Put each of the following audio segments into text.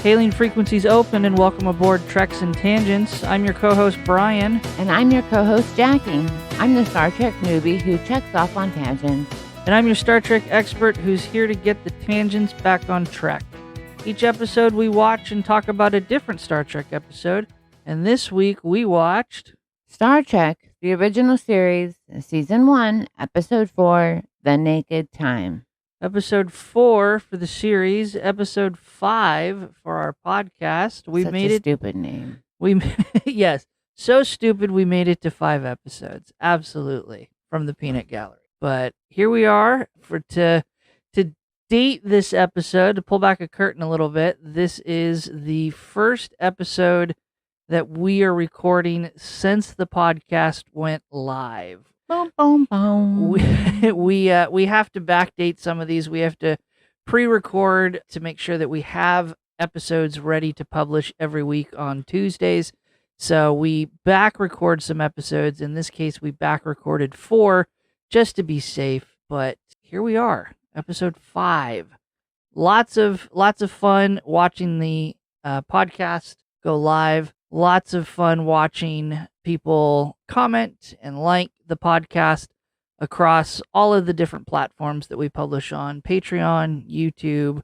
Hailing frequencies open and welcome aboard Treks and Tangents. I'm your co-host Brian. And I'm your co-host Jaci. I'm the Star Trek newbie who checks off on tangents. And I'm your Star Trek expert who's here to get the tangents back on track. Each episode we watch and talk about a different Star Trek episode. And this week we watched Star Trek, the original series, Season 1, Episode 4, The Naked Time. Episode 4 for the series, Episode 5 for our podcast. We Such made a it. Stupid name. Yes, so stupid we made it to 5 episodes. Absolutely, from the Peanut Gallery. But here we are to date this episode. To pull back a curtain a little bit, this is the first episode that we are recording since the podcast went live. Boom, boom, boom. We have to backdate some of these. We have to pre-record to make sure that we have episodes ready to publish every week on Tuesdays. So we back record some episodes. In this case, we back recorded 4 just to be safe. But here we are, episode 5. Lots of fun watching the podcast go live. Lots of fun watching people comment and like the podcast across all of the different platforms that we publish on: Patreon, YouTube,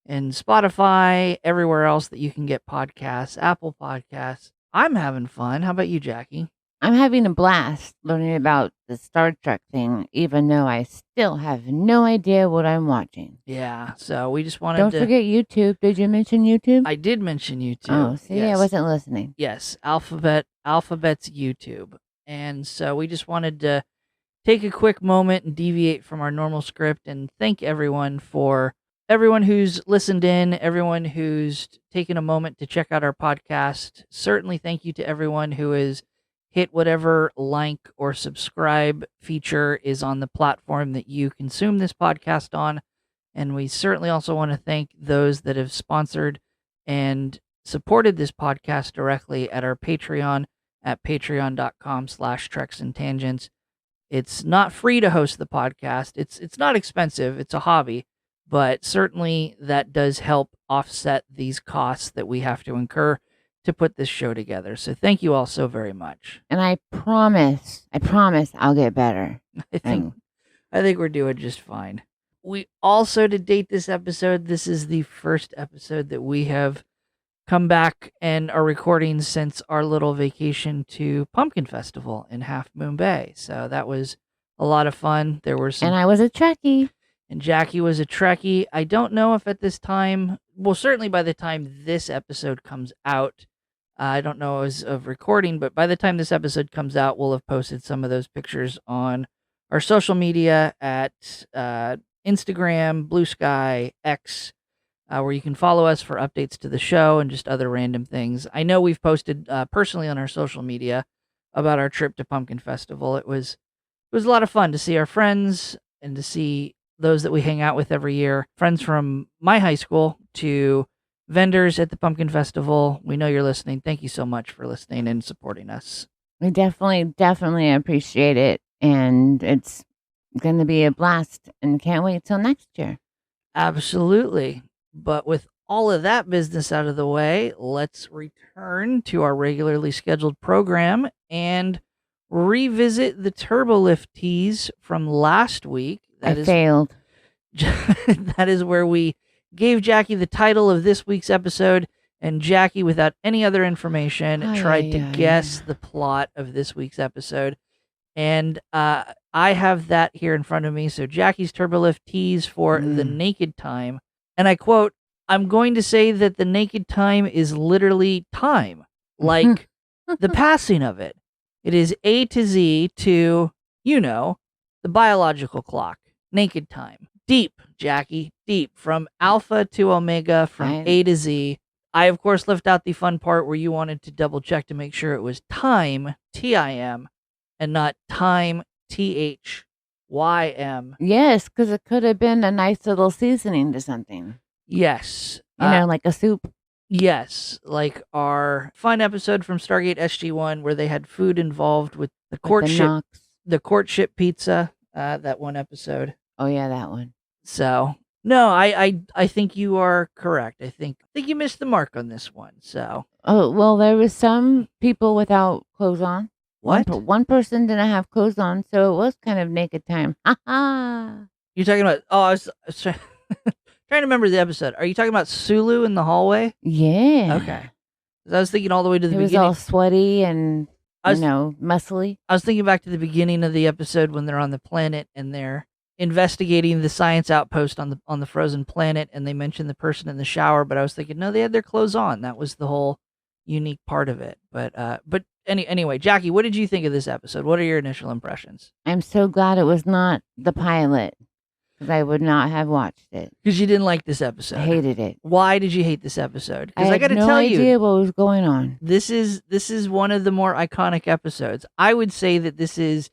and Spotify, everywhere else that you can get podcasts, Apple Podcasts. I'm having fun. How about you, Jaci? I'm having a blast learning about the Star Trek thing, even though I still have no idea what I'm watching. Yeah, so we just wanted Don't to... forget YouTube. Did you mention YouTube? I did mention YouTube. Oh, see, yes. I wasn't listening. Yes, Alphabet's YouTube. And so we just wanted to take a quick moment and deviate from our normal script and thank everyone who's listened in, everyone who's taken a moment to check out our podcast. Certainly thank you to everyone who has hit whatever like or subscribe feature is on the platform that you consume this podcast on. And we certainly also want to thank those that have sponsored and supported this podcast directly at our Patreon at patreon.com/treksandtangents. It's not free to host the podcast. It's not expensive. It's a hobby, but certainly that does help offset these costs that we have to incur to put this show together. So thank you all so very much. And I promise I'll get better. I think we're doing just fine. We also, to date this episode, this is the first episode that we have come back and are recording since our little vacation to Pumpkin Festival in Half Moon Bay. So that was a lot of fun. There were some... And I was a Trekkie. And Jaci was a Trekkie. I don't know if at this time, well, certainly by the time this episode comes out, I don't know as of recording, but by the time this episode comes out, we'll have posted some of those pictures on our social media at Instagram, Blue Sky, X, where you can follow us for updates to the show and just other random things. I know we've posted personally on our social media about our trip to Pumpkin Festival. It was a lot of fun to see our friends and to see those that we hang out with every year. Friends from my high school to vendors at the Pumpkin Festival. We know you're listening. Thank you so much for listening and supporting us. We definitely appreciate it. And it's going to be a blast and can't wait till next year. Absolutely. But with all of that business out of the way, let's return to our regularly scheduled program and revisit the Turbolift tease from last week. Failed. That is where we gave Jaci the title of this week's episode, and Jaci, without any other information, tried to guess the plot of this week's episode. And I have that here in front of me. So Jaci's Turbolift tease for The Naked Time. And I quote, "I'm going to say that the naked time is literally time, like the passing of it. It is A to Z to, the biological clock, naked time. Deep, Jaci, deep, from alpha to omega, from A to Z. I, of course, left out the fun part where you wanted to double check to make sure it was time, T-I-M, and not time, T-H-Y-M. Yes, because it could have been a nice little seasoning to something. Yes. Like a soup. Yes, like our fun episode from Stargate SG-1 where they had food involved with the courtship, the courtship pizza. That one episode. Oh yeah, that one. So no, I think you are correct. I think you missed the mark on this one. So oh well, there was some people without clothes on. What? One person didn't have clothes on, so it was kind of naked time. Ha ha. You're talking about? Oh, I was trying to remember the episode. Are you talking about Sulu in the hallway? Yeah. Okay. 'Cause I was thinking all the way to the It was beginning. all sweaty and muscly. I was thinking back to the beginning of the episode when they're on the planet and they're investigating the science outpost on the frozen planet, and they mentioned the person in the shower. But I was thinking, no, they had their clothes on. That was the whole unique part of it. But anyway, Jackie, what did you think of this episode? What are your initial impressions? I'm so glad it was not the pilot, because I would not have watched it. Because you didn't like this episode. I hated it. Why did you hate this episode? Because I got to no tell you, idea what was going on. This is one of the more iconic episodes. I would say that this is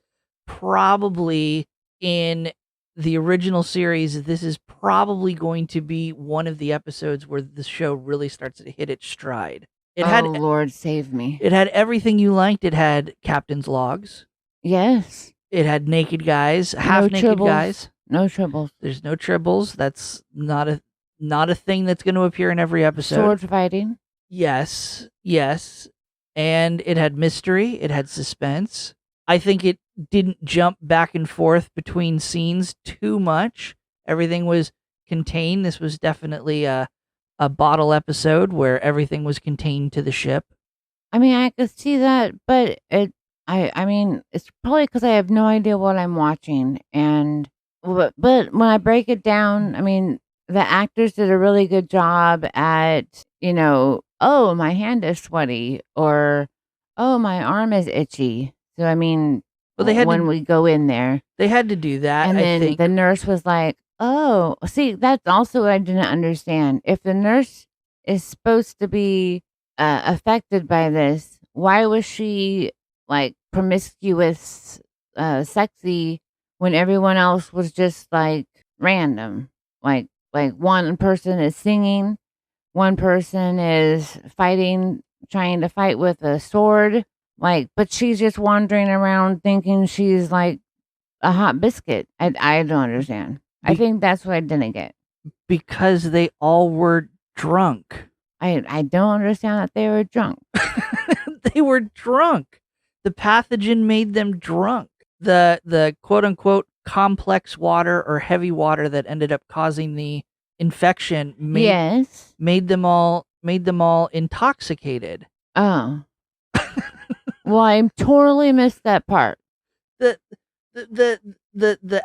probably in the original series. This is probably going to be one of the episodes where the show really starts to hit its stride. Lord save me. It had everything you liked. It had captain's logs. Yes. It had naked guys, half naked guys. No tribbles. There's no tribbles. That's not a thing that's going to appear in every episode. Sword fighting. Yes. And it had mystery. It had suspense. I think it didn't jump back and forth between scenes too much. Everything was contained. This was definitely a bottle episode where everything was contained to the ship. I mean, I could see that, but I mean, it's probably because I have no idea what I'm watching. But when I break it down, I mean, the actors did a really good job at, oh, my hand is sweaty, or, oh, my arm is itchy. So, I mean, when we go in there. They had to do that, and then the nurse was like, oh, see, that's also what I didn't understand. If the nurse is supposed to be affected by this, why was she, like, promiscuous, sexy, when everyone else was just, like, random? Like one person is singing, one person is trying to fight with a sword, but she's just wandering around thinking she's, like, a hot biscuit. I don't understand. I think that's what I didn't get. Because they all were drunk. I don't understand that they were drunk. They were drunk. The pathogen made them drunk. The quote unquote complex water or heavy water that ended up causing the infection made them all intoxicated. Oh. Well, I totally missed that part. The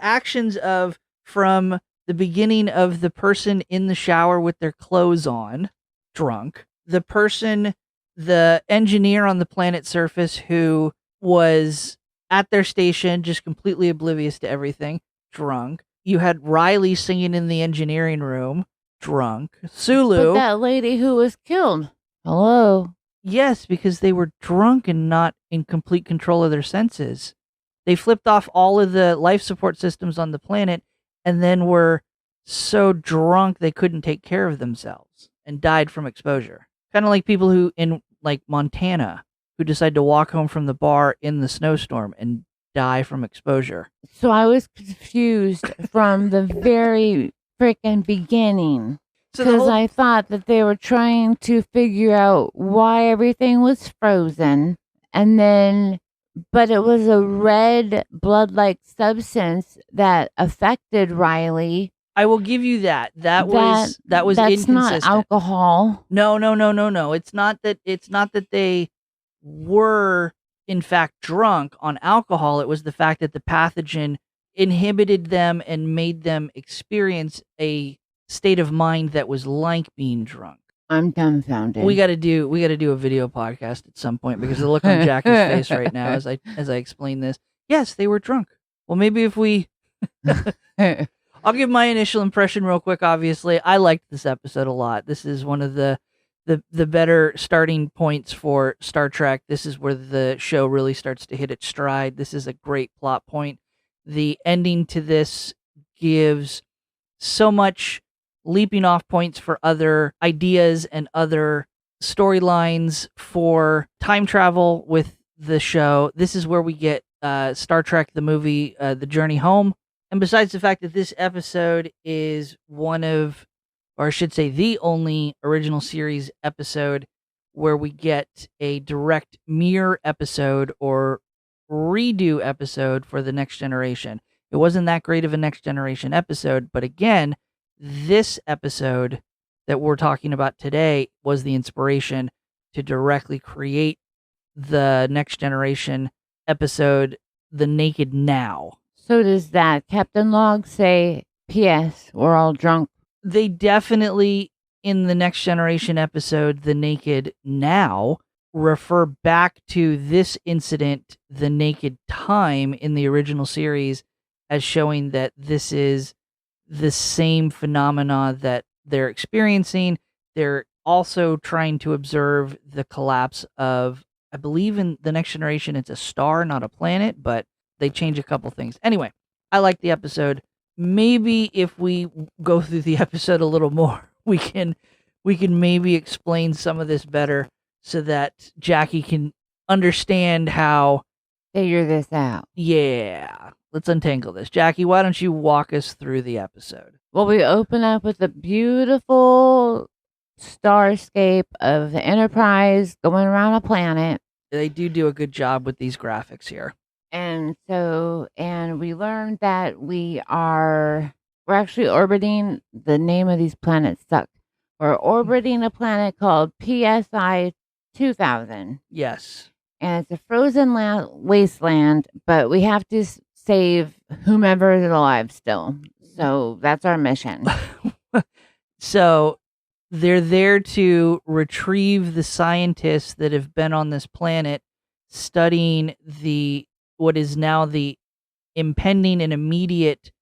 actions of from the beginning of the person in the shower with their clothes on, drunk, the engineer on the planet's surface who was at their station just completely oblivious to everything, drunk. You had Riley singing in the engineering room, drunk. Sulu. But that lady who was killed. Hello. Yes, because they were drunk and not in complete control of their senses. They flipped off all of the life support systems on the planet and then were so drunk they couldn't take care of themselves and died from exposure. Kind of like people who in like Montana who decide to walk home from the bar in the snowstorm and die from exposure. So I was confused from the very freaking beginning. Because I thought that they were trying to figure out why everything was frozen. But it was a red blood-like substance that affected Riley. I will give you that. That was that's inconsistent. Not alcohol. No. It's not that they were in fact drunk on alcohol. It was the fact that the pathogen inhibited them and made them experience a state of mind that was like being drunk. I'm dumbfounded. We got to do a video podcast at some point because the look on Jackie's face right now as I explain this. Yes, they were drunk. Well, maybe if we I'll give my initial impression real quick. Obviously, I liked this episode a lot. This is one of the better starting points for Star Trek. This is where the show really starts to hit its stride. This is a great plot point. The ending to this gives so much leaping off points for other ideas and other storylines for time travel with the show. This is where we get Star Trek, the movie, The Journey Home. And besides the fact that this episode is one of, or I should say, the only original series episode where we get a direct mirror episode or redo episode for the Next Generation. It wasn't that great of a Next Generation episode, but again, this episode that we're talking about today was the inspiration to directly create the Next Generation episode, The Naked Now. So does that Captain Log say, P.S., we're all drunk? They definitely, in the Next Generation episode, The Naked Now, refer back to this incident, The Naked Time, in the original series, as showing that this is the same phenomena that they're experiencing. They're also trying to observe the collapse of, I believe in the Next Generation, it's a star, not a planet, but they change a couple things. Anyway, I like the episode. Maybe if we go through the episode a little more, we can maybe explain some of this better so that Jaci can understand how. Figure this out. Yeah. Let's untangle this. Jaci, why don't you walk us through the episode? Well, we open up with a beautiful starscape of the Enterprise going around a planet. They do a good job with these graphics here. And we learned that we're actually orbiting, the name of these planets suck. We're orbiting a planet called PSI 2000. Yes. And it's a frozen wasteland, but we have to save whomever is alive still. So that's our mission. So they're there to retrieve the scientists that have been on this planet studying what is now the impending and immediate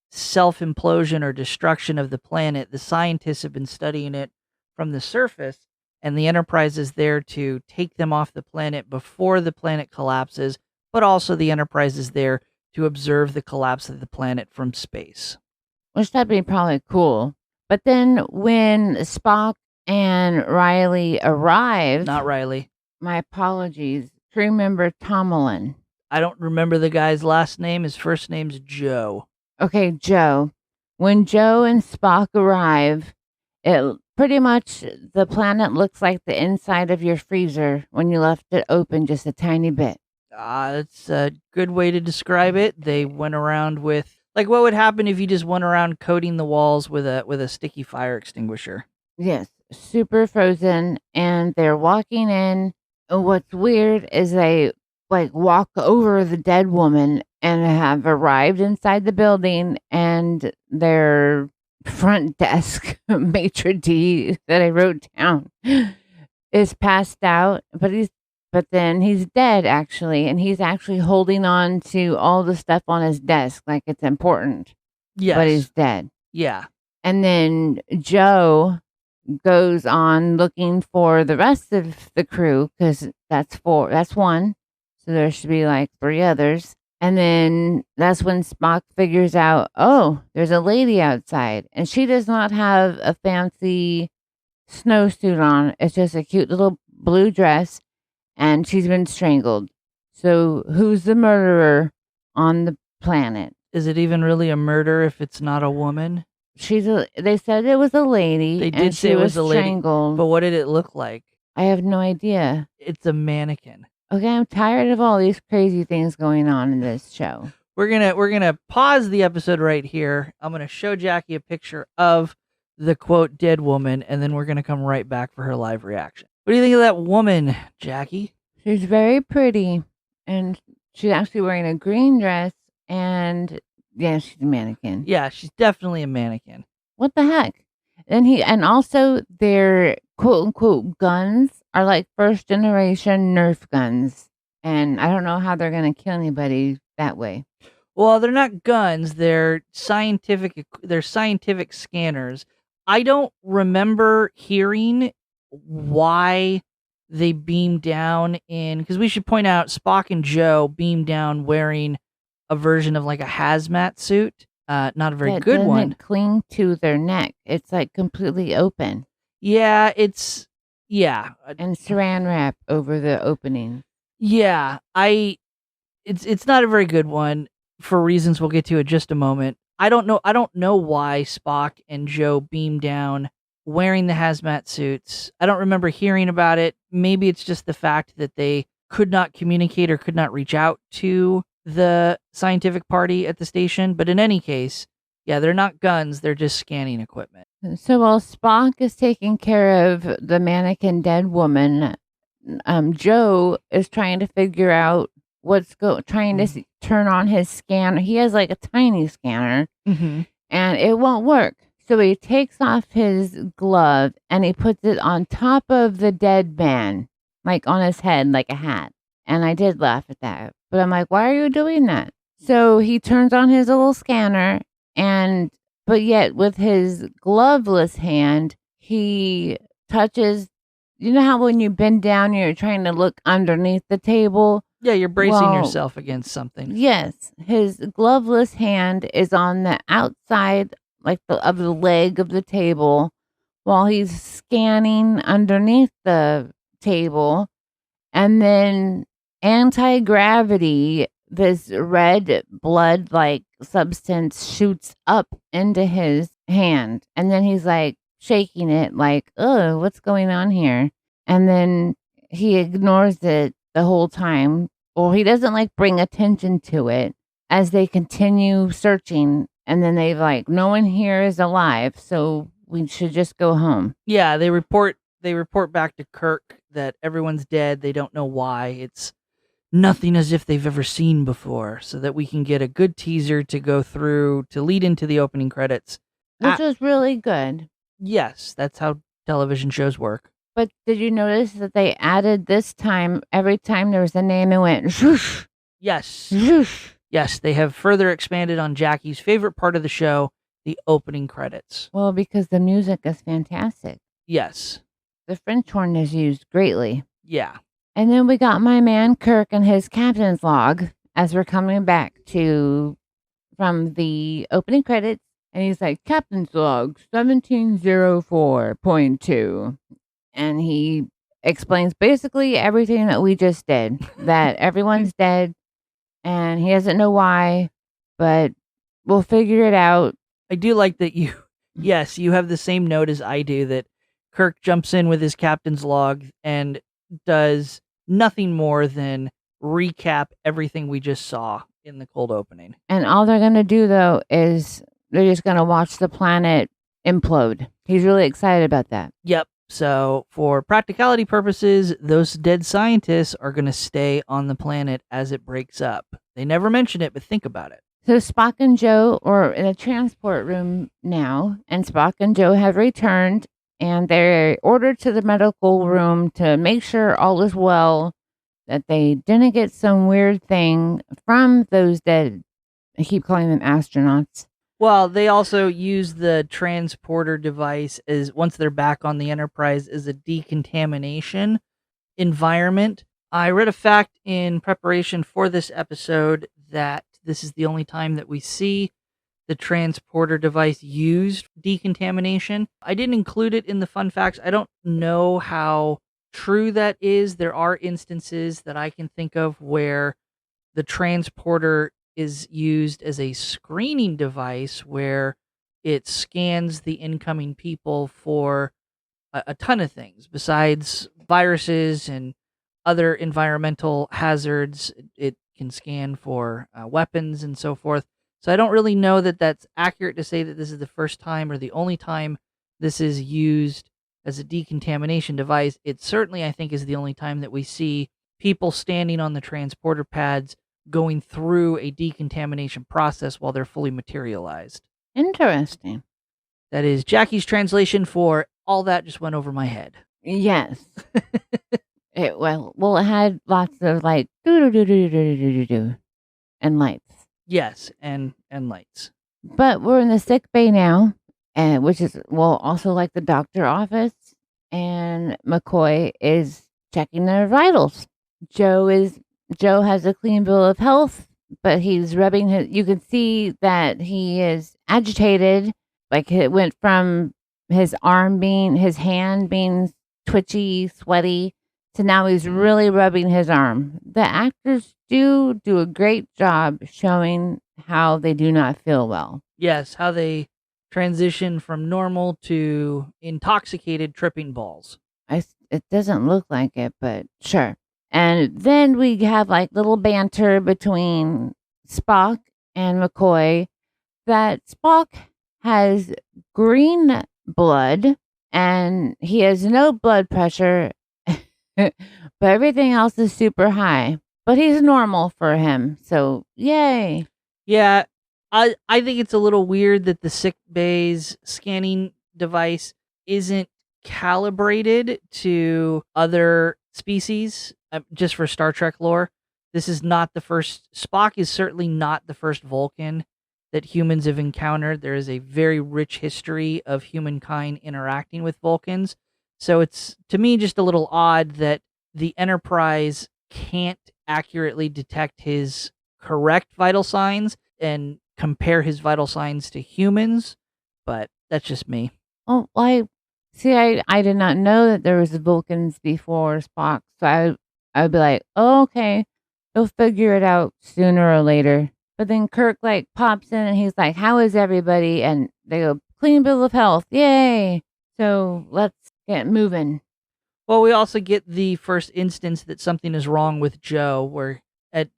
self-implosion or destruction of the planet. The scientists have been studying it from the surface, and the Enterprise is there to take them off the planet before the planet collapses, but also the Enterprise is there to observe the collapse of the planet from space. Which that'd be probably cool. But then when Spock and Riley arrived... Not Riley. My apologies. Crew member Tomlin. I don't remember the guy's last name. His first name's Joe. Okay, Joe. When Joe and Spock arrive, it pretty much, the planet looks like the inside of your freezer when you left it open just a tiny bit. That's a good way to describe it. They went around with, like, what would happen if you just went around coating the walls with a sticky fire extinguisher? Yes, super frozen, and they're walking in. What's weird is they walk over the dead woman and have arrived inside the building, and their front desk maitre d' that I wrote down is passed out, but then he's dead actually, and he's actually holding on to all the stuff on his desk like it's important. Yes. But he's dead. Yeah. And then Joe goes on looking for the rest of the crew, because that's one. So there should be like 3 others. And then that's when Spock figures out, oh, there's a lady outside. And she does not have a fancy snowsuit on. It's just a cute little blue dress. And she's been strangled. So who's the murderer on the planet? Is it even really a murder if it's not a woman? They said it was a lady. They did say it was a lady. Strangled. But what did it look like? I have no idea. It's a mannequin. Okay, I'm tired of all these crazy things going on in this show. We're gonna pause the episode right here. I'm gonna show Jaci a picture of the quote dead woman, and then we're gonna come right back for her live reaction. What do you think of that woman, Jaci? She's very pretty, and she's actually wearing a green dress, and yeah, she's a mannequin. Yeah, she's definitely a mannequin. What the heck? And also their quote unquote guns are like first generation Nerf guns, and I don't know how they're gonna kill anybody that way. Well, they're not guns. They're scientific scanners. I don't remember hearing why they beamed down because we should point out Spock and Joe beamed down wearing a version of like a hazmat suit. Not a very good one. It cling to their neck. It's like completely open. Yeah, it's Yeah. and saran wrap over the opening. Yeah. It's not a very good one for reasons we'll get to in just a moment. I don't know why Spock and Joe beam down wearing the hazmat suits. I don't remember hearing about it. Maybe it's just the fact that they could not communicate or could not reach out to the scientific party at the station. But in any case, yeah, they're not guns, they're just scanning equipment. So while Spock is taking care of the mannequin dead woman, Joe is trying to figure out trying to turn on his scanner. He has like a tiny scanner, Mm-hmm. and it won't work. So he takes off his glove and he puts it on top of the dead man, like on his head, like a hat. And I did laugh at that, but I'm like, why are you doing that? So he turns on his little scanner, but yet with his gloveless hand, he touches. You know how when you bend down, you're trying to look underneath the table? Yeah, you're bracing yourself against something. Yes. His gloveless hand is on the outside, of the leg of the table, while he's scanning underneath the table. And then anti-gravity, this red blood-like substance shoots up into his hand. And then he's like shaking it like, oh, what's going on here? And then he ignores it the whole time. Or he doesn't like bring attention to it as they continue searching. And then they like, no one here is alive, so we should just go home. Yeah, they report back to Kirk that everyone's dead. They don't know why. It's nothing as if they've ever seen before, so that we can get a good teaser to go through to lead into the opening credits. Which was really good. Yes, that's how television shows work. But did you notice that they added this time, every time there was a name, it went zhoosh. Yes. Zhoosh. Yes, they have further expanded on Jaci's favorite part of the show, the opening credits. Well, because the music is fantastic. Yes. The French horn is used greatly. Yeah. And then we got my man Kirk and his captain's log as we're coming back from the opening credits. And he's like, Captain's log 1704.2. And he explains basically everything that we just did, that everyone's dead and he doesn't know why, but we'll figure it out. I do like that you have the same note as I do, that Kirk jumps in with his captain's log and does nothing more than recap everything we just saw in the cold opening. And all they're going to do, though, is they're just going to watch the planet implode. He's really excited about that. Yep. So for practicality purposes, those dead scientists are going to stay on the planet as it breaks up. They never mention it, but think about it. So Spock and Joe are in a transport room now, and Spock and Joe have returned, and they're ordered to the medical room to make sure all is well, that they didn't get some weird thing from those dead. I keep calling them astronauts. Well, they also use the transporter device as, once they're back on the Enterprise, as a decontamination environment. I read a fact in preparation for this episode that this is the only time that we see the transporter device used for decontamination. I didn't include it in the fun facts. I don't know how true that is. There are instances that I can think of where the transporter is used as a screening device where it scans the incoming people for a ton of things besides viruses and other environmental hazards. It can scan for weapons and so forth. So I don't really know that that's accurate to say that this is the first time or the only time this is used as a decontamination device. It certainly, I think, is the only time that we see people standing on the transporter pads going through a decontamination process while they're fully materialized. Interesting. That is Jaci's translation for all that just went over my head. Yes. It had lots of like do and lights. Yes, and lights. But we're in the sick bay now, and which is also like the doctor office, and McCoy is checking their vitals. Joe has a clean bill of health, but he's rubbing you can see that he is agitated. Like it went from his hand being twitchy, sweaty. So now he's really rubbing his arm. The actors do a great job showing how they do not feel well. Yes, how they transition from normal to intoxicated tripping balls. It doesn't look like it, but sure. And then we have like little banter between Spock and McCoy that Spock has green blood and he has no blood pressure, but everything else is super high. But he's normal for him, so yay. Yeah, I think it's a little weird that the sick bay's scanning device isn't calibrated to other species. Just for Star Trek lore, this is not the first. Spock is certainly not the first Vulcan that humans have encountered. There is a very rich history of humankind interacting with Vulcans. So it's, to me, just a little odd that the Enterprise can't accurately detect his correct vital signs and compare his vital signs to humans, but that's just me. Oh, I did not know that there was Vulcans before Spock, so I would be like, oh, okay, they'll figure it out sooner or later. But then Kirk like pops in and he's like, how is everybody? And they go, clean bill of health, yay! So let's get moving. Well, we also get the first instance that something is wrong with Joe, where at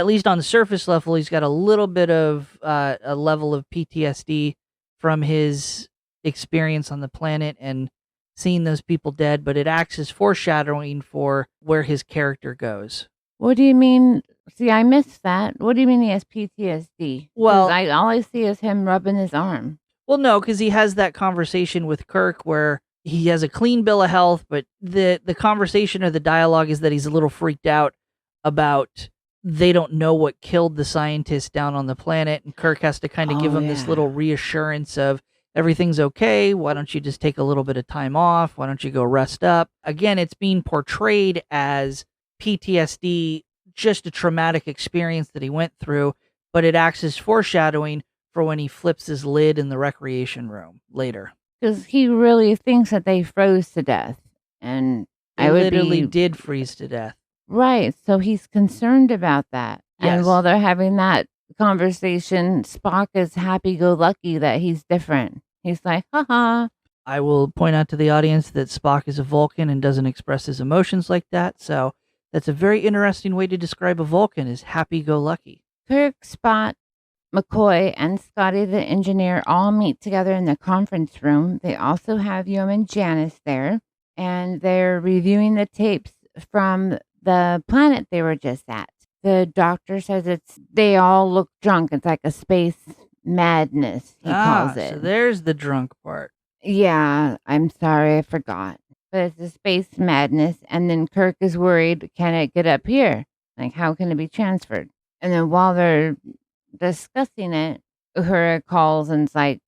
least on the surface level, he's got a little bit of a level of PTSD from his experience on the planet and seeing those people dead, but it acts as foreshadowing for where his character goes. What do you mean? See, I missed that. What do you mean he has PTSD? Well, all I see is him rubbing his arm. Well, no, because he has that conversation with Kirk where he has a clean bill of health, but the conversation or the dialogue is that he's a little freaked out about they don't know what killed the scientists down on the planet, and Kirk has to kind of give him this little reassurance of everything's okay. Why don't you just take a little bit of time off? Why don't you go rest up? Again, it's being portrayed as PTSD, just a traumatic experience that he went through, but it acts as foreshadowing for when he flips his lid in the recreation room later. Because he really thinks that they froze to death. And they literally did freeze to death. Right. So he's concerned about that. Yes. And while they're having that conversation, Spock is happy-go-lucky that he's different. He's like, haha. I will point out to the audience that Spock is a Vulcan and doesn't express his emotions like that. So that's a very interesting way to describe a Vulcan, is happy-go-lucky. Kirk, Spock, McCoy, and Scotty the engineer all meet together in the conference room. They also have Yeoman Janice there, and they're reviewing the tapes from the planet they were just at. The doctor says they all look drunk. It's like a space madness, he calls it. So there's the drunk part. Yeah, I'm sorry, I forgot. But it's a space madness, and then Kirk is worried, can it get up here? Like, how can it be transferred? And then while they're discussing it, Uhura calls and it's like,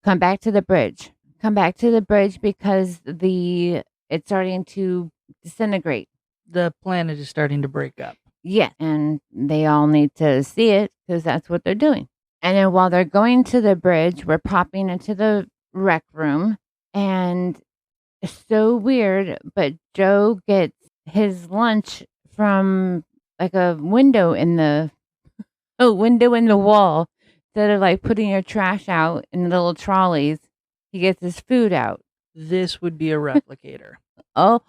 come back to the bridge. Come back to the bridge because it's starting to disintegrate. The planet is starting to break up. Yeah, and they all need to see it because that's what they're doing. And then while they're going to the bridge, we're popping into the rec room, and it's so weird, but Joe gets his lunch from like a window in the wall. Instead of like putting your trash out in the little trolleys, he gets his food out. This would be a replicator. Oh,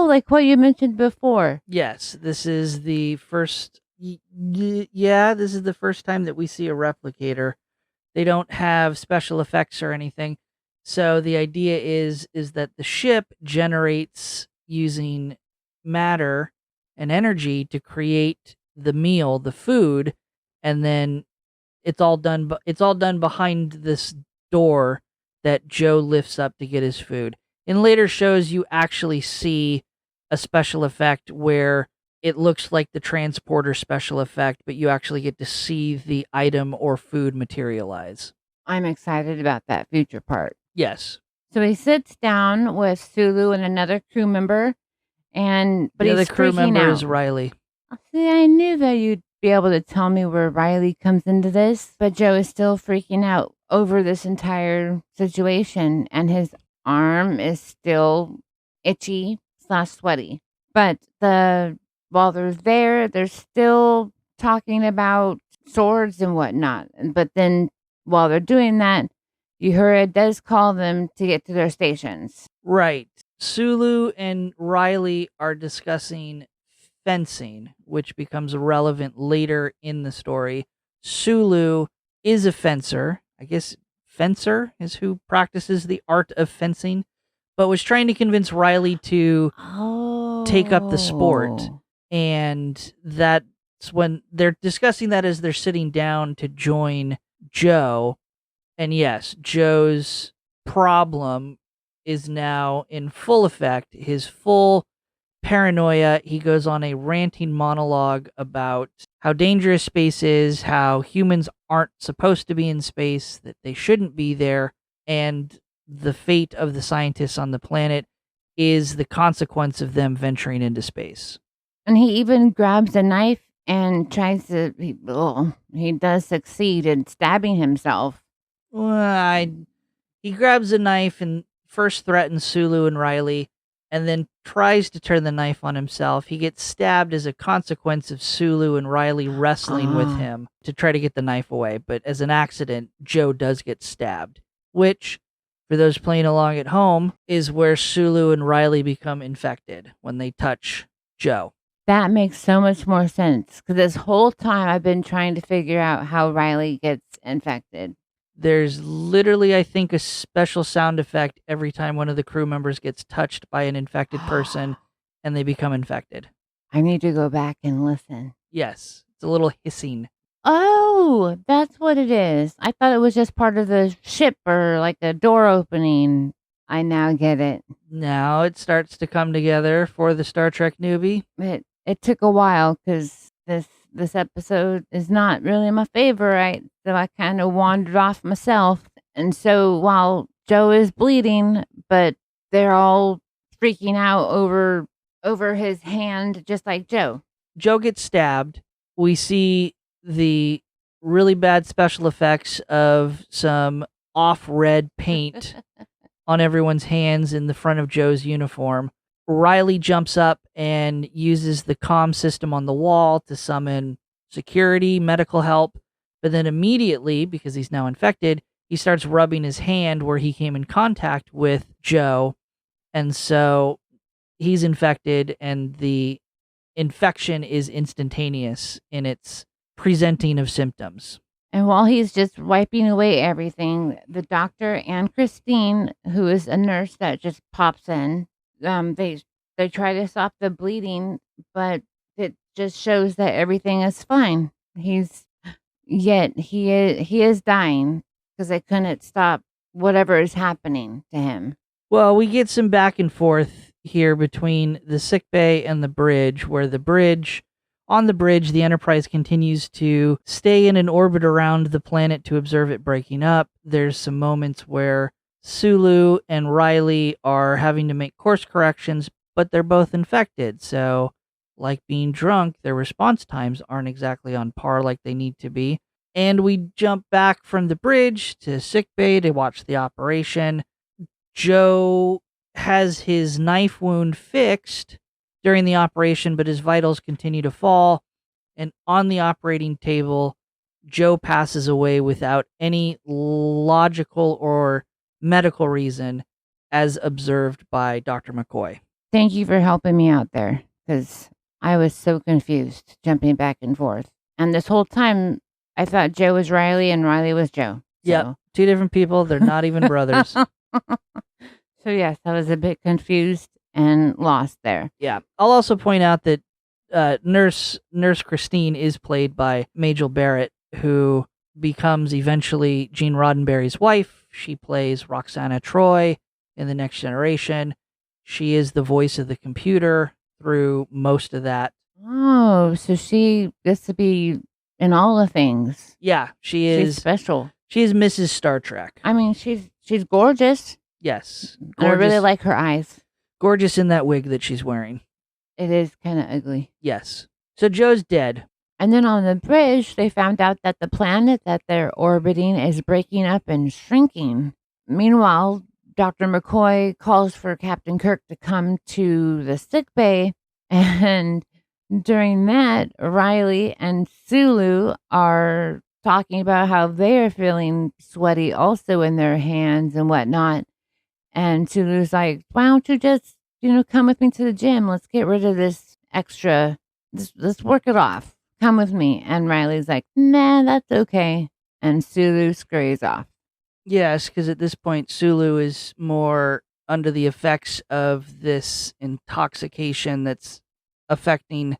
like what you mentioned before. Yes, this is the first. Yeah, this is the first time that we see a replicator. They don't have special effects or anything. So the idea is that the ship generates using matter and energy to create the meal, the food, and then it's all done behind this door that Joe lifts up to get his food. In later shows, you actually see a special effect where it looks like the transporter special effect, but you actually get to see the item or food materialize. I'm excited about that future part. Yes. So he sits down with Sulu and another crew member, but the other crew member is Riley. See, I knew that you'd be able to tell me where Riley comes into this, but Joe is still freaking out over this entire situation, and his arm is still itchy / sweaty. But while they're there, they're still talking about swords and whatnot. But then while they're doing that, Uhura does call them to get to their stations. Right. Sulu and Riley are discussing fencing, which becomes relevant later in the story. Sulu is a fencer. I guess fencer is who practices the art of fencing, but was trying to convince Riley to take up the sport. And that's when they're discussing that as they're sitting down to join Joe. And yes, Joe's problem is now in full effect. His full paranoia. He goes on a ranting monologue about how dangerous space is, how humans aren't supposed to be in space, that they shouldn't be there, and the fate of the scientists on the planet is the consequence of them venturing into space. And he even grabs a knife and tries to, he does succeed in stabbing himself. He grabs a knife and first threatens Sulu and Riley, and then tries to turn the knife on himself. He gets stabbed as a consequence of Sulu and Riley wrestling with him to try to get the knife away. But as an accident, Joe does get stabbed, which, for those playing along at home, is where Sulu and Riley become infected when they touch Joe. That makes so much more sense, because this whole time I've been trying to figure out how Riley gets infected. There's literally, I think, a special sound effect every time one of the crew members gets touched by an infected person and they become infected. I need to go back and listen. Yes, it's a little hissing. Oh, that's what it is. I thought it was just part of the ship or like a door opening. I now get it. Now it starts to come together for the Star Trek newbie. It took a while because this episode is not really my favorite, so I kind of wandered off myself. And so while Joe is bleeding, but they're all freaking out over his hand, just like Joe. Joe gets stabbed. We see the really bad special effects of some off-red paint on everyone's hands in the front of Joe's uniform. Riley jumps up and uses the comm system on the wall to summon security, medical help, but then immediately, because he's now infected, he starts rubbing his hand where he came in contact with Joe, and so he's infected, and the infection is instantaneous in its presenting of symptoms. And while he's just wiping away everything, the doctor and Christine, who is a nurse that just pops in, they try to stop the bleeding, but it just shows that everything is fine. He is dying because they couldn't stop whatever is happening to him. Well, we get some back and forth here between the sickbay and the bridge, where on the bridge, the Enterprise continues to stay in an orbit around the planet to observe it breaking up. There's some moments where Sulu and Riley are having to make course corrections, but they're both infected. So, like being drunk, their response times aren't exactly on par like they need to be. And we jump back from the bridge to sickbay to watch the operation. Joe has his knife wound fixed during the operation, but his vitals continue to fall. And on the operating table, Joe passes away without any logical or medical reason, as observed by Dr. McCoy. Thank you for helping me out there, because I was so confused, jumping back and forth. And this whole time, I thought Joe was Riley and Riley was Joe. Yep, two different people. They're not even brothers. So yes, I was a bit confused and lost there. Yeah. I'll also point out that Nurse Christine is played by Majel Barrett, who becomes eventually Gene Roddenberry's wife. She plays Roxana Troy in The Next Generation. She is the voice of the computer through most of that. Oh, so she gets to be in all the things. Yeah, she's special. She is Mrs. Star Trek. I mean, she's gorgeous. Yes. Gorgeous. And I really like her eyes. Gorgeous in that wig that she's wearing. It is kind of ugly. Yes. So Joe's dead. And then on the bridge, they found out that the planet that they're orbiting is breaking up and shrinking. Meanwhile, Dr. McCoy calls for Captain Kirk to come to the sick bay, and during that, Riley and Sulu are talking about how they're feeling sweaty also in their hands and whatnot. And Sulu's like, why don't you just, come with me to the gym? Let's get rid of this extra. Let's work it off. Come with me. And Riley's like, nah, that's okay. And Sulu scurries off. Yes, because at this point, Sulu is more under the effects of this intoxication that's affecting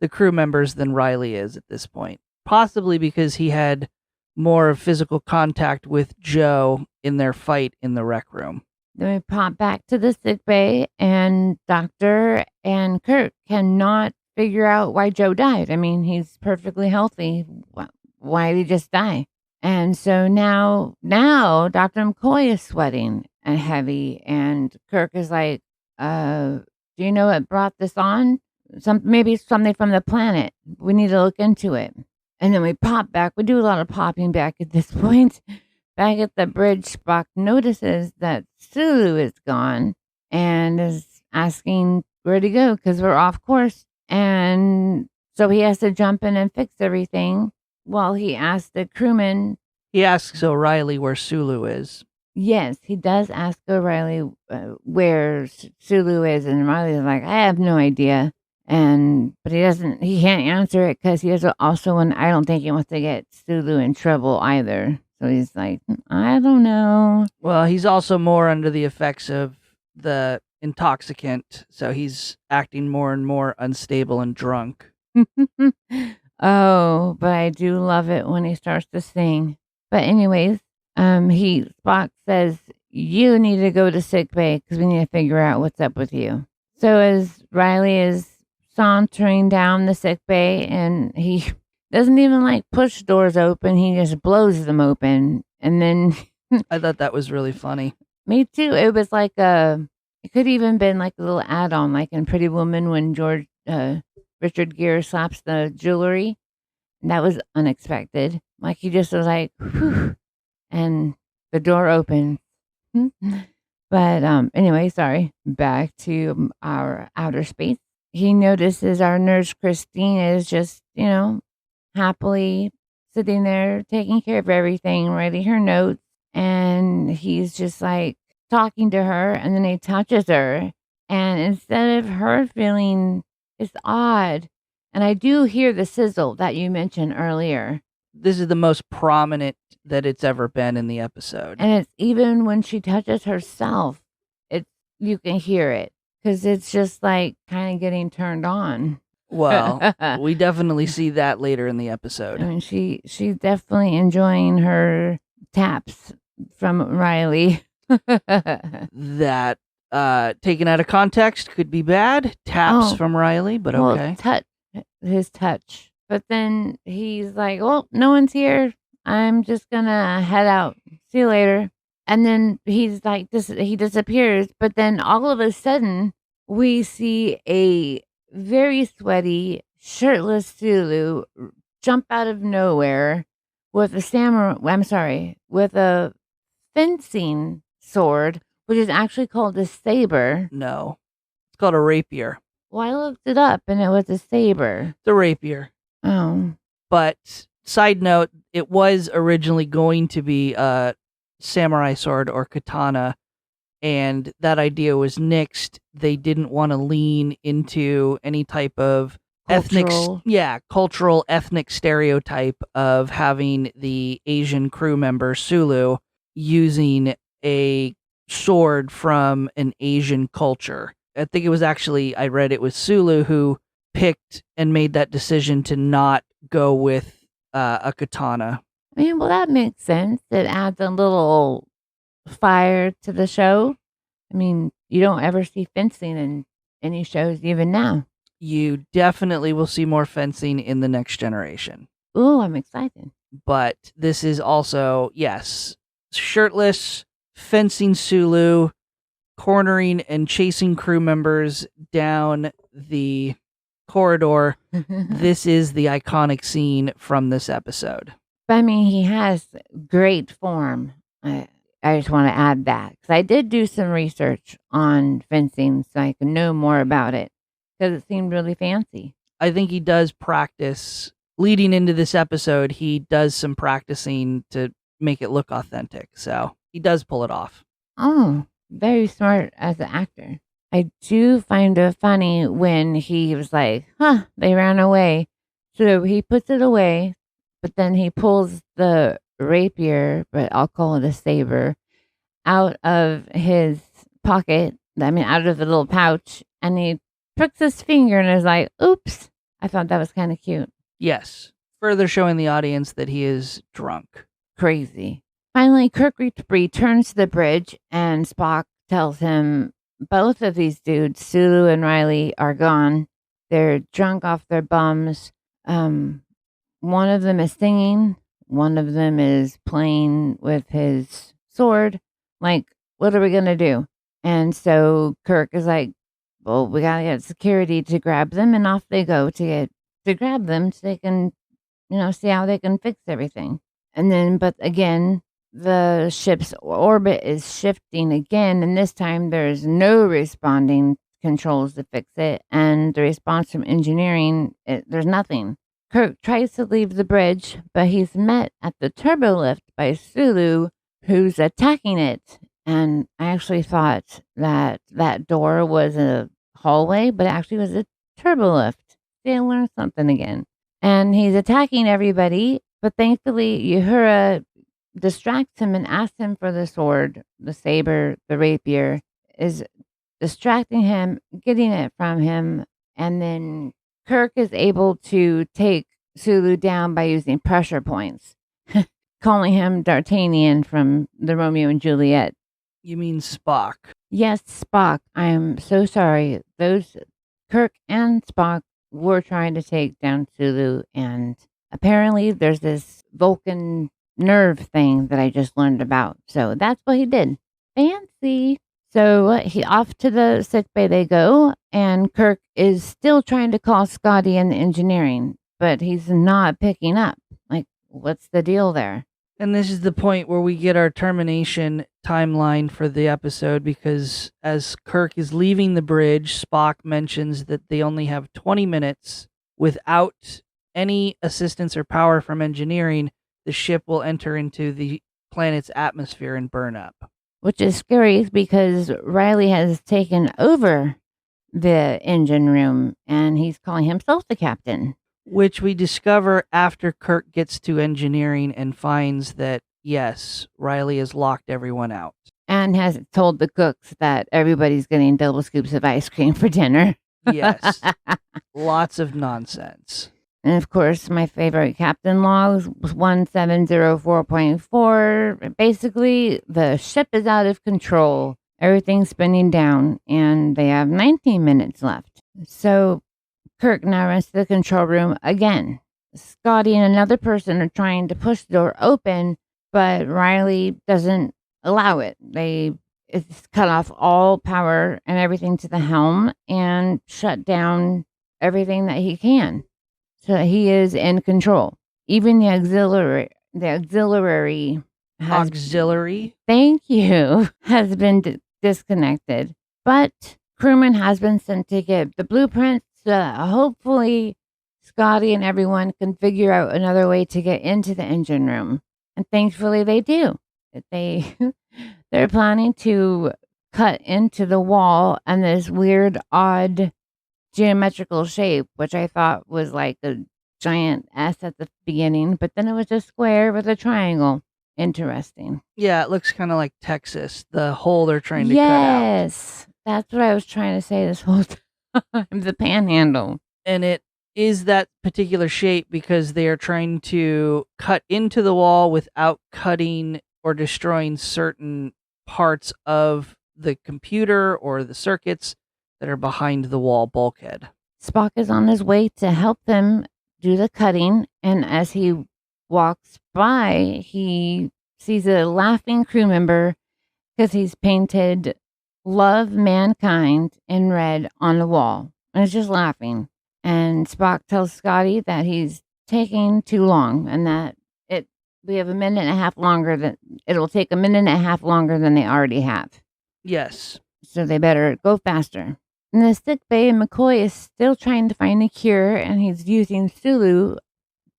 the crew members than Riley is at this point. Possibly because he had more of physical contact with Joe in their fight in the rec room. Then we pop back to the sick bay, and Doctor and Kirk cannot figure out why Joe died. I mean, he's perfectly healthy. Why did he just die? And so now Dr. McCoy is sweating and heavy, and Kirk is like, do you know what brought this on? Maybe something from the planet. We need to look into it. And then we pop back. We do a lot of popping back at this point. Back at the bridge, Spock notices that Sulu is gone and is asking where to go because we're off course. And so he has to jump in and fix everything while he asks the crewman. He asks O'Reilly where Sulu is. Yes, he does ask O'Reilly where Sulu is. And Riley's like, I have no idea. But he can't answer it because he is also I don't think he wants to get Sulu in trouble either. So he's like, I don't know. Well, he's also more under the effects of the intoxicant, so he's acting more and more unstable and drunk. Oh, but I do love it when he starts to sing. But anyways, Spock says, you need to go to sick bay because we need to figure out what's up with you. So as Riley is sauntering down the sick bay, and he doesn't even push doors open. He just blows them open. And then I thought that was really funny. Me too. It was it could even been like a little add-on, like in Pretty Woman when Richard Gere slaps the jewelry. That was unexpected. Like he just was like, whew, and the door opened. But anyway, sorry. Back to our outer space. He notices our nurse Christine is just, happily sitting there taking care of everything, writing her notes. And he's just talking to her, and then he touches her. And instead of her feeling, it's odd. And I do hear the sizzle that you mentioned earlier. This is the most prominent that it's ever been in the episode. And it's even when she touches herself, you can hear it. Because it's just kind of getting turned on. Well, we definitely see that later in the episode. I mean, she's definitely enjoying her taps from Riley. That, taken out of context, could be bad. Taps from Riley, but okay. His touch. But then he's like, well, no one's here. I'm just going to head out. See you later. And then he's like, he disappears. But then all of a sudden, we see a very sweaty, shirtless Sulu jump out of nowhere with with a fencing sword, which is actually called a saber. No, it's called a rapier. Well, I looked it up and it was a saber. It's a rapier. Oh. But side note, it was originally going to be a samurai sword or katana, and that idea was nixed. They didn't want to lean into any type of cultural ethnic stereotype of having the Asian crew member Sulu using a sword from an Asian culture. I think it was actually, I read it was Sulu who picked and made that decision to not go with a katana. I mean, well, that makes sense. It adds a little fire to the show. I mean, you don't ever see fencing in any shows even now. You definitely will see more fencing in the Next Generation. Ooh, I'm excited. But this is also, yes, shirtless, fencing Sulu, cornering and chasing crew members down the corridor. This is the iconic scene from this episode. But I mean, he has great form. I just want to add that because I did do some research on fencing so I can know more about it because it seemed really fancy. I think he does practice leading into this episode. He does some practicing to make it look authentic. So he does pull it off. Oh, very smart as an actor. I do find it funny when he was like, they ran away. So he puts it away, but then he pulls the rapier, but I'll call it a saber, out of his pocket. I mean, out of the little pouch, and he pricks his finger and is like, oops. I thought that was kind of cute. Yes. Further showing the audience that he is drunk. Crazy. Finally, Kirk returns to the bridge, and Spock tells him both of these dudes, Sulu and Riley, are gone. They're drunk off their bums. One of them is singing. One of them is playing with his sword. Like, what are we going to do? And so Kirk is like, well, we got to get security to grab them. And off they go to grab them so they can, see how they can fix everything. And then, but again, the ship's orbit is shifting again. And this time there's no responding controls to fix it. And the response from engineering, there's nothing. Kirk tries to leave the bridge, but he's met at the turbo lift by Sulu, who's attacking it. And I actually thought that door was a hallway, but it actually was a turbo lift. They learned something again. And he's attacking everybody, but thankfully Uhura distracts him and asks him for the sword, the saber, the rapier, is distracting him, getting it from him, and then Kirk is able to take Sulu down by using pressure points, calling him D'Artagnan from the Romeo and Juliet. You mean Spock? Yes, Spock. I am so sorry. Those Kirk and Spock were trying to take down Sulu, and apparently there's this Vulcan nerve thing that I just learned about. So that's what he did. Fancy. So he off to the sickbay they go, and Kirk is still trying to call Scotty in the engineering, but he's not picking up. Like, what's the deal there? And this is the point where we get our termination timeline for the episode, because as Kirk is leaving the bridge, Spock mentions that they only have 20 minutes. Without any assistance or power from engineering, the ship will enter into the planet's atmosphere and burn up. Which is scary because Riley has taken over the engine room and he's calling himself the captain. Which we discover after Kirk gets to engineering and finds that, yes, Riley has locked everyone out. And has told the cooks that everybody's getting double scoops of ice cream for dinner. Yes. Lots of nonsense. And of course, my favorite captain logs was 1704.4. Basically, the ship is out of control. Everything's spinning down, and they have 19 minutes left. So Kirk now runs to the control room again. Scotty and another person are trying to push the door open, but Riley doesn't allow it. It's cut off all power and everything to the helm and shut down everything that he can. So he is in control. Even the auxiliary. Thank you. Has been disconnected. But crewman has been sent to get the blueprints so that hopefully Scotty and everyone can figure out another way to get into the engine room. And thankfully they do. They're planning to cut into the wall and this weird, odd geometrical shape, which I thought was like a giant S at the beginning, but then it was a square with a triangle. Interesting. Yeah, it looks kind of like Texas, the hole they're trying to cut out. Yes, that's what I was trying to say this whole time. The panhandle. And it is that particular shape because they are trying to cut into the wall without cutting or destroying certain parts of the computer or the circuits that are behind the wall bulkhead. Spock is on his way to help them do the cutting, and as he walks by, he sees a laughing crew member because he's painted "Love Mankind" in red on the wall, and it's just laughing. And Spock tells Scotty that he's taking too long and that we have a minute and a half longer than it'll take a minute and a half longer than they already have. Yes. So they better go faster. In the sick bay, McCoy is still trying to find a cure, and he's using Sulu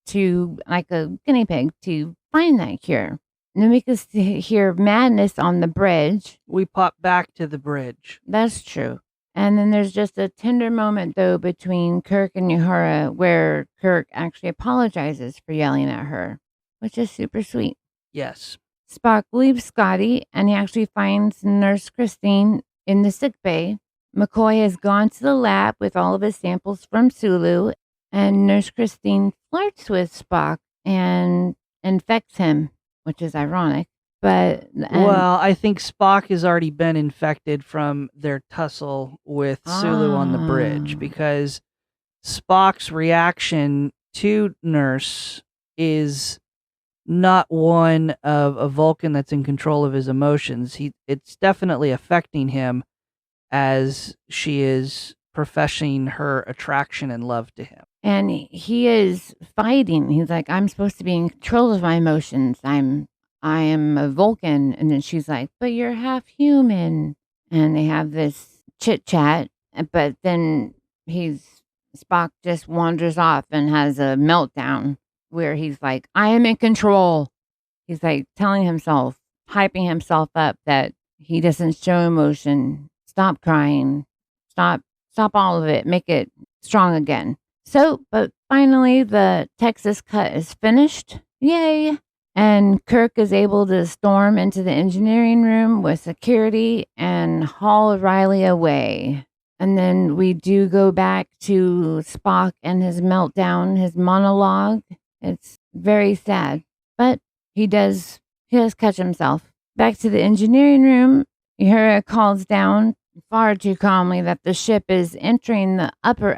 to like a guinea pig to find that cure. And then we can hear madness on the bridge. We pop back to the bridge. That's true. And then there's just a tender moment, though, between Kirk and Uhura where Kirk actually apologizes for yelling at her, which is super sweet. Yes. Spock leaves Scotty, and he actually finds Nurse Christine in the sick bay. McCoy has gone to the lab with all of his samples from Sulu, and Nurse Christine flirts with Spock and infects him, which is ironic. Well, I think Spock has already been infected from their tussle with Sulu on the bridge, because Spock's reaction to Nurse is not one of a Vulcan that's in control of his emotions. It's definitely affecting him as she is professing her attraction and love to him. And he is fighting. He's like, I'm supposed to be in control of my emotions. I am a Vulcan. And then she's like, but you're half human. And they have this chit chat. But then Spock just wanders off and has a meltdown where he's like, I am in control. He's like telling himself, hyping himself up that he doesn't show emotion. Stop crying. Stop all of it. Make it strong again. So, but finally the Texas cut is finished. Yay. And Kirk is able to storm into the engineering room with security and haul Riley away. And then we do go back to Spock and his meltdown, his monologue. It's very sad, but he does catch himself. Back to the engineering room, Uhura calls down far too calmly that the ship is entering the upper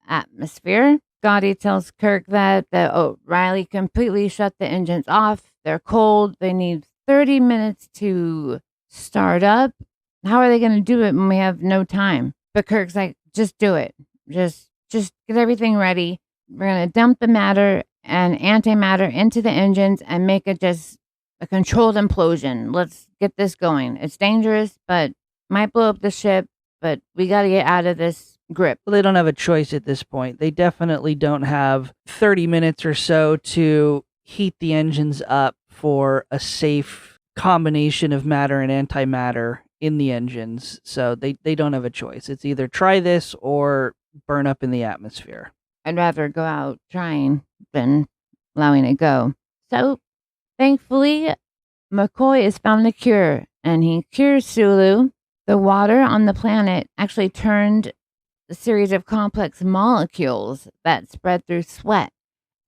atmosphere. Scotty tells Kirk that Riley completely shut the engines off. They're cold. They need 30 minutes to start up. How are they going to do it when we have no time? But Kirk's like, just do it. Just get everything ready. We're going to dump the matter and antimatter into the engines and make it just a controlled implosion. Let's get this going. It's dangerous, but might blow up the ship, but we got to get out of this grip. Well, they don't have a choice at this point. They definitely don't have 30 minutes or so to heat the engines up for a safe combination of matter and antimatter in the engines. So they don't have a choice. It's either try this or burn up in the atmosphere. I'd rather go out trying than allowing it go. So, thankfully, McCoy has found a cure, and he cures Sulu. The water on the planet actually turned a series of complex molecules that spread through sweat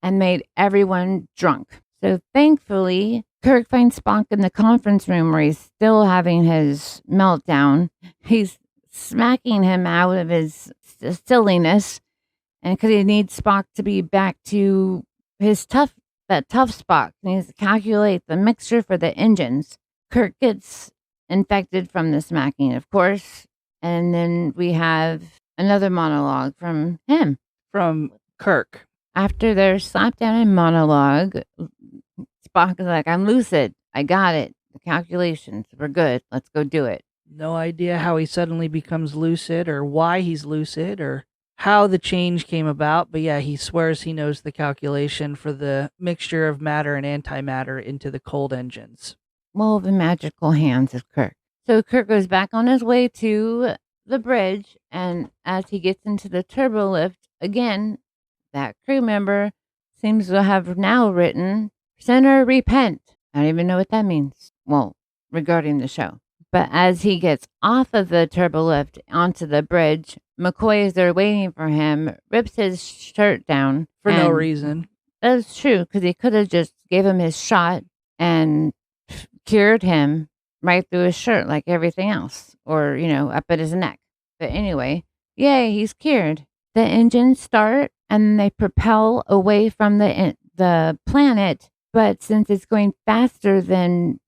and made everyone drunk. So, thankfully, Kirk finds Spock in the conference room where he's still having his meltdown. He's smacking him out of his silliness, and because he needs Spock to be back to his tough Spock. He needs to calculate the mixture for the engines. Kirk gets infected from the smacking, of course. And then we have another monologue from him. From Kirk. After their slapdown and monologue, Spock is like, I'm lucid. I got it. The calculations. We're good. Let's go do it. No idea how he suddenly becomes lucid or why he's lucid or how the change came about. But yeah, he swears he knows the calculation for the mixture of matter and antimatter into the cold engines. Well, the magical hands of Kirk. So Kirk goes back on his way to the bridge, and as he gets into the turbo lift, again, that crew member seems to have now written, Sinner repent. I don't even know what that means. Well, regarding the show. But as he gets off of the turbo lift onto the bridge, McCoy is there waiting for him, rips his shirt down. For no reason. That's true, because he could have just gave him his shot and cured him right through his shirt like everything else, or, up at his neck. But anyway, yay, he's cured. The engines start and they propel away from the planet, but since it's going faster than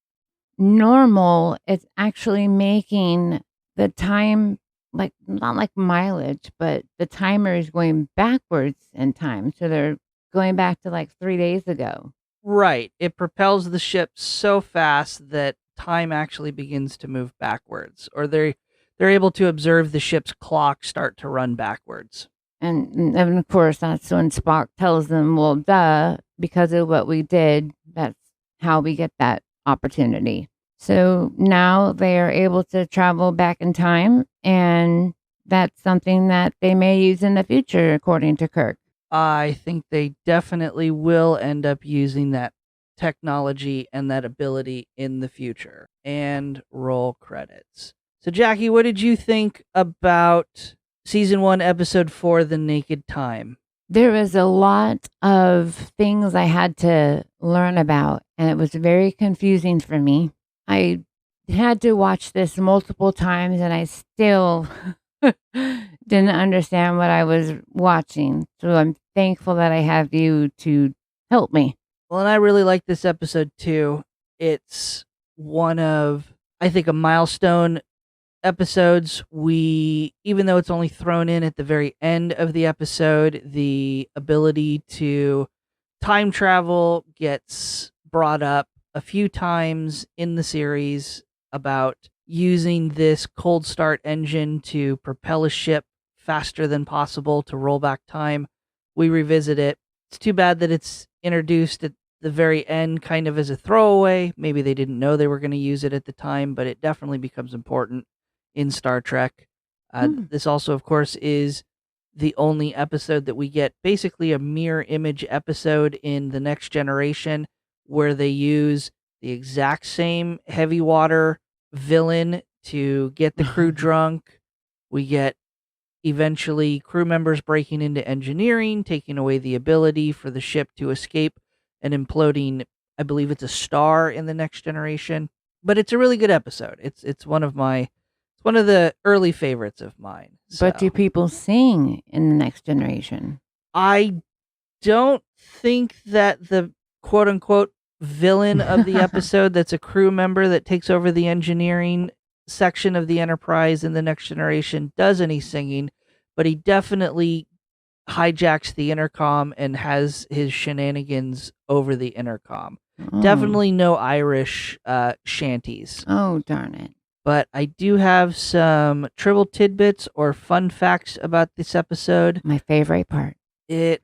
normal, it's actually making the time, like, not like mileage, but the timer is going backwards in time. So they're going back to like 3 days ago. Right. It propels the ship so fast that time actually begins to move backwards, or they're able to observe the ship's clock start to run backwards. And of course, that's when Spock tells them, well, duh, because of what we did, that's how we get that opportunity. So now they are able to travel back in time, and that's something that they may use in the future, according to Kirk. I think they definitely will end up using that technology and that ability in the future. And roll credits. So, Jaci, what did you think about season 1, episode 4, The Naked Time? There was a lot of things I had to learn about, and it was very confusing for me. I had to watch this multiple times, and I still didn't understand what I was watching. So I'm thankful that I have you to help me. Well, and I really like this episode too. It's one of, I think, a milestone episodes. Even though it's only thrown in at the very end of the episode, the ability to time travel gets brought up a few times in the series about using this cold start engine to propel a ship faster than possible to roll back time. We revisit it. It's too bad that it's introduced at the very end kind of as a throwaway. Maybe they didn't know they were going to use it at the time, but it definitely becomes important in Star Trek. This also, of course, is the only episode that we get basically a mirror image episode in The Next Generation, where they use the exact same heavy water villain to get the crew drunk. We get eventually crew members breaking into engineering, taking away the ability for the ship to escape and imploding. I believe it's a star in The Next Generation, but it's a really good episode. It's one of the early favorites of mine. But do people sing in The Next Generation? I don't think that the quote unquote villain of the episode that's a crew member that takes over the engineering section of the Enterprise in The Next Generation does any singing, but he definitely hijacks the intercom and has his shenanigans over the intercom. Definitely no Irish shanties. Oh, darn it. But I do have some trivial tidbits or fun facts about this episode. My favorite part. It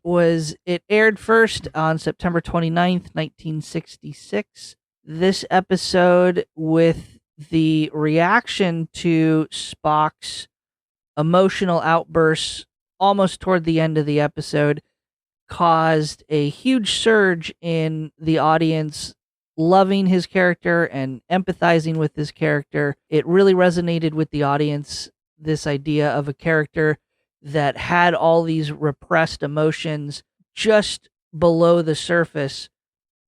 aired first on September 29th, 1966. This episode, with the reaction to Spock's emotional outbursts almost toward the end of the episode, caused a huge surge in the audience loving his character and empathizing with his character. It really resonated with the audience, this idea of a character that had all these repressed emotions just below the surface,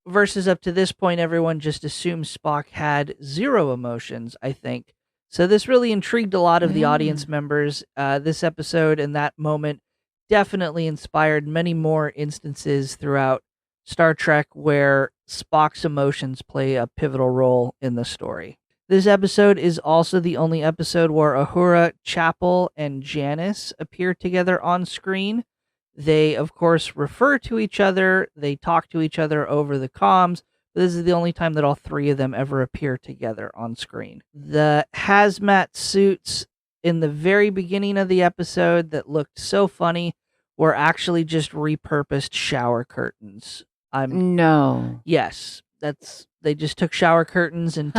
versus up to this point, everyone just assumes Spock had zero emotions, I think. So this really intrigued a lot of the audience members. This episode and that moment definitely inspired many more instances throughout Star Trek where Spock's emotions play a pivotal role in the story. This episode is also the only episode where Uhura, Chapel, and Janice appear together on screen. They, of course, refer to each other. They talk to each other over the comms. But this is the only time that all three of them ever appear together on screen. The hazmat suits in the very beginning of the episode that looked so funny were actually just repurposed shower curtains. No. Yes, they just took shower curtains and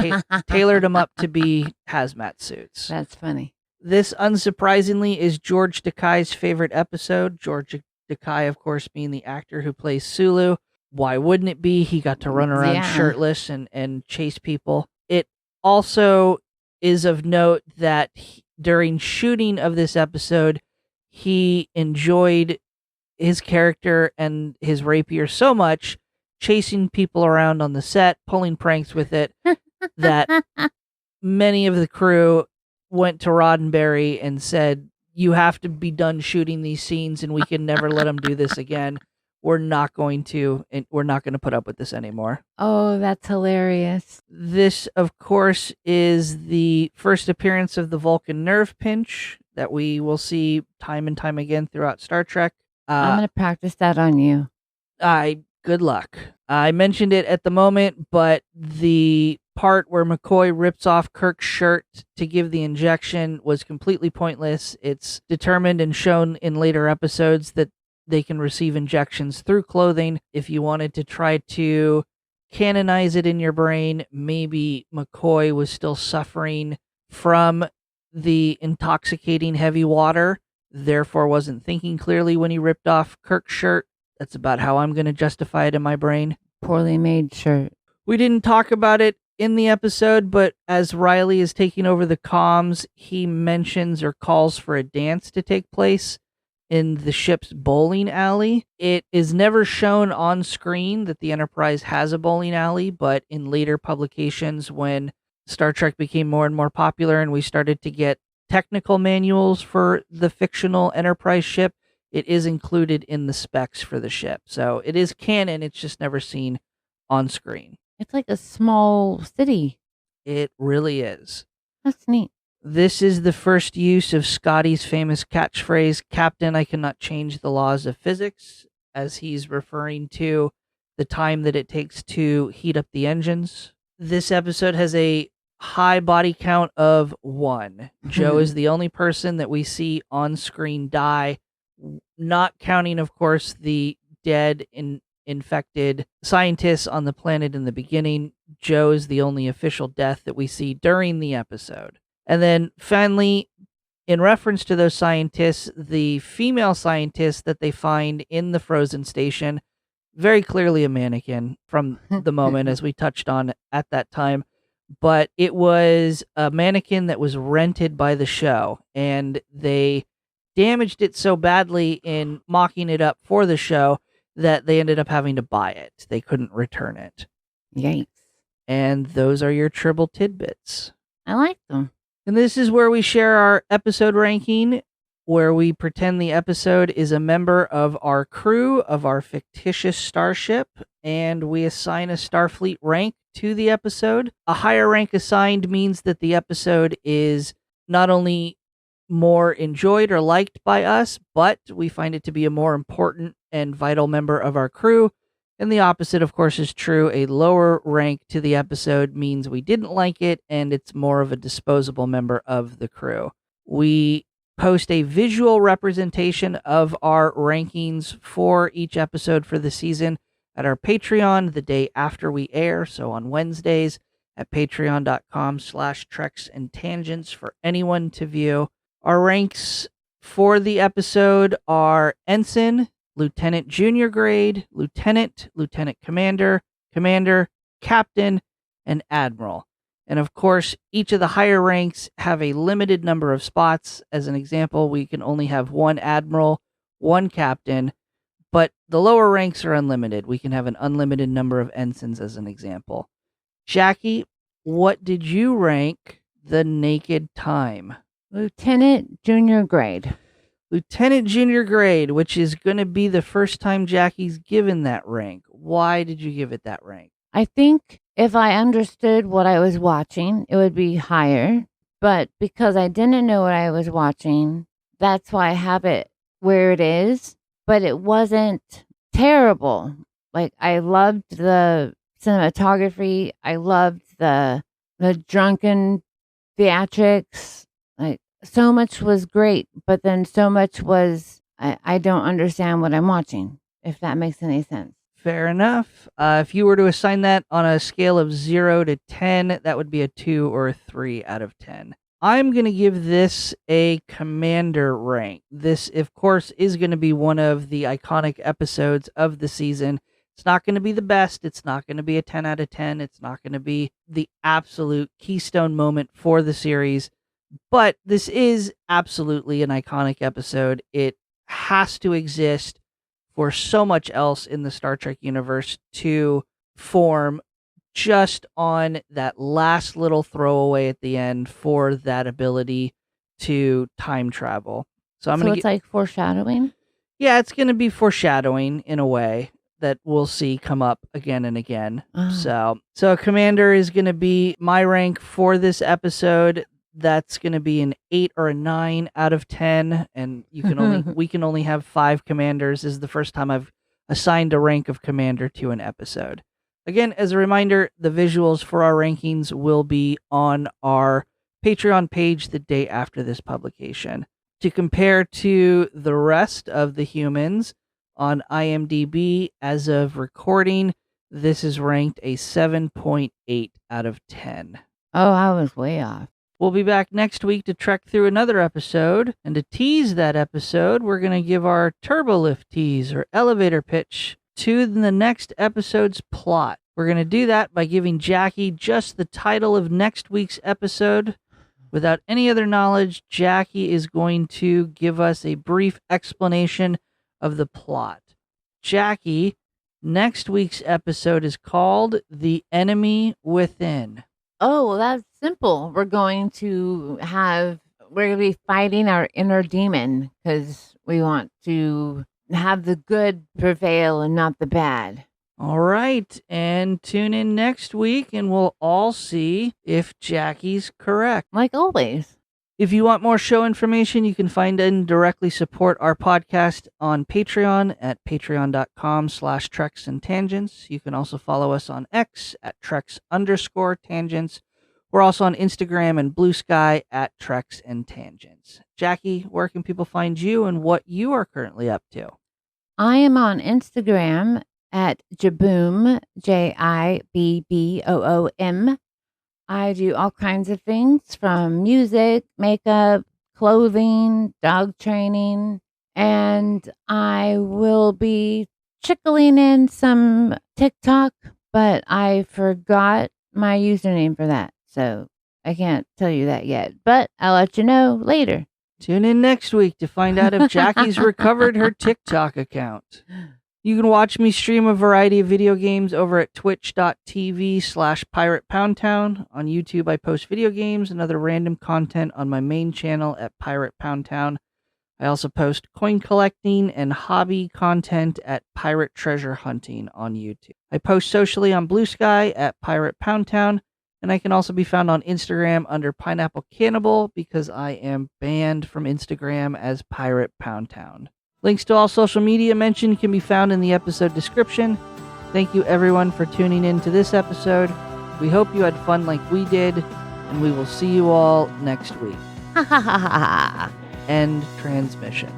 tailored them up to be hazmat suits. That's funny. This, unsurprisingly, is George Takei's favorite episode. George Takei, of course, being the actor who plays Sulu. Why wouldn't it be? He got to run around shirtless and chase people. It also is of note that during shooting of this episode, he enjoyed his character and his rapier so much, chasing people around on the set, pulling pranks with it, that many of the crew went to Roddenberry and said, "You have to be done shooting these scenes, and we can never let them do this again. We're not going to put up with this anymore." Oh, that's hilarious. This, of course, is the first appearance of the Vulcan nerve pinch that we will see time and time again throughout Star Trek. I'm going to practice that on you. I Good luck. I mentioned it at the moment, but the part where McCoy rips off Kirk's shirt to give the injection was completely pointless. It's determined and shown in later episodes that they can receive injections through clothing. If you wanted to try to canonize it in your brain, maybe McCoy was still suffering from the intoxicating heavy water, therefore wasn't thinking clearly when he ripped off Kirk's shirt. That's about how I'm going to justify it in my brain. Poorly made shirt. We didn't talk about it in the episode, but as Riley is taking over the comms, he mentions or calls for a dance to take place in the ship's bowling alley. It is never shown on screen that the Enterprise has a bowling alley, but in later publications, when Star Trek became more and more popular and we started to get technical manuals for the fictional Enterprise ship, it is included in the specs for the ship. So it is canon, it's just never seen on screen. It's like a small city. It really is. That's neat. This is the first use of Scotty's famous catchphrase, "Captain, I cannot change the laws of physics," as he's referring to the time that it takes to heat up the engines. This episode has a high body count of 1. Joe is the only person that we see on screen die, not counting, of course, the dead infected scientists on the planet in the beginning. Joe is the only official death that we see during the episode. And then finally, in reference to those scientists, the female scientist that they find in the frozen station, very clearly a mannequin from the moment, as we touched on at that time. But it was a mannequin that was rented by the show, and they damaged it so badly in mocking it up for the show that they ended up having to buy it. They couldn't return it. Yikes. And those are your Tribble tidbits. I like them. And this is where we share our episode ranking, where we pretend the episode is a member of our crew of our fictitious starship, and we assign a Starfleet rank to the episode. A higher rank assigned means that the episode is not only more enjoyed or liked by us, but we find it to be a more important and vital member of our crew. And the opposite, of course, is true. A lower rank to the episode means we didn't like it, and it's more of a disposable member of the crew. We post a visual representation of our rankings for each episode for the season at our Patreon the day after we air, so on Wednesdays at patreon.com/treks and tangents for anyone to view. Our ranks for the episode are Ensign, Lieutenant Junior Grade, Lieutenant, Lieutenant Commander, Commander, Captain, and Admiral. And of course, each of the higher ranks have a limited number of spots. As an example, we can only have 1 Admiral, 1 Captain, but the lower ranks are unlimited. We can have an unlimited number of ensigns as an example. Jaci, what did you rank the Naked Time? Lieutenant Junior Grade. Lieutenant Junior Grade, which is going to be the first time Jackie's given that rank. Why did you give it that rank? I think if I understood what I was watching, it would be higher. But because I didn't know what I was watching, that's why I have it where it is. But it wasn't terrible. Like, I loved the cinematography. I loved the drunken theatrics. Like, so much was great, but then so much was, I don't understand what I'm watching, if that makes any sense. Fair enough. If you were to assign that on a scale of 0 to 10, that would be a 2 or a 3 out of 10. I'm going to give this a Commander rank. This, of course, is going to be one of the iconic episodes of the season. It's not going to be the best. It's not going to be a 10 out of 10. It's not going to be the absolute keystone moment for the series. But this is absolutely an iconic episode. It has to exist for so much else in the Star Trek universe to form, just on that last little throwaway at the end for that ability to time travel. So it's like foreshadowing? Yeah, it's going to be foreshadowing in a way that we'll see come up again and again. Oh. So Commander is going to be my rank for this episode. That's going to be an 8 or a 9 out of 10, and you can only we can only have 5 commanders. This is the first time I've assigned a rank of commander to an episode. Again, as a reminder, the visuals for our rankings will be on our Patreon page the day after this publication. To compare to the rest of the humans on IMDb as of recording, this is ranked a 7.8 out of 10. Oh, I was way off. We'll be back next week to trek through another episode. And to tease that episode, we're going to give our turbolift tease or elevator pitch to the next episode's plot. We're going to do that by giving Jaci just the title of next week's episode. Without any other knowledge, Jaci is going to give us a brief explanation of the plot. Jaci, next week's episode is called The Enemy Within. Oh, well, that's simple. We're going to be fighting our inner demon because we want to have the good prevail and not the bad. All right, and tune in next week and we'll all see if Jaci's correct. Like always. If you want more show information, you can find and directly support our podcast on Patreon at patreon.com/Treks and Tangents. You can also follow us on X at Treks_Tangents. We're also on Instagram and Blue Sky at Treks and Tangents. Jaci, where can people find you and what you are currently up to? I am on Instagram at Jibboom, JIBBOOM. I do all kinds of things from music, makeup, clothing, dog training, and I will be trickling in some TikTok, but I forgot my username for that, so I can't tell you that yet, but I'll let you know later. Tune in next week to find out if Jaci's recovered her TikTok account. You can watch me stream a variety of video games over at twitch.tv/PiratePoundTown. On YouTube, I post video games and other random content on my main channel at Pirate Poundtown. I also post coin collecting and hobby content at Pirate Treasure Hunting on YouTube. I post socially on Blue Sky at Pirate Poundtown, and I can also be found on Instagram under Pineapple Cannibal because I am banned from Instagram as Pirate Poundtown. Links to all social media mentioned can be found in the episode description. Thank you everyone for tuning in to this episode. We hope you had fun like we did, and we will see you all next week. End transmission.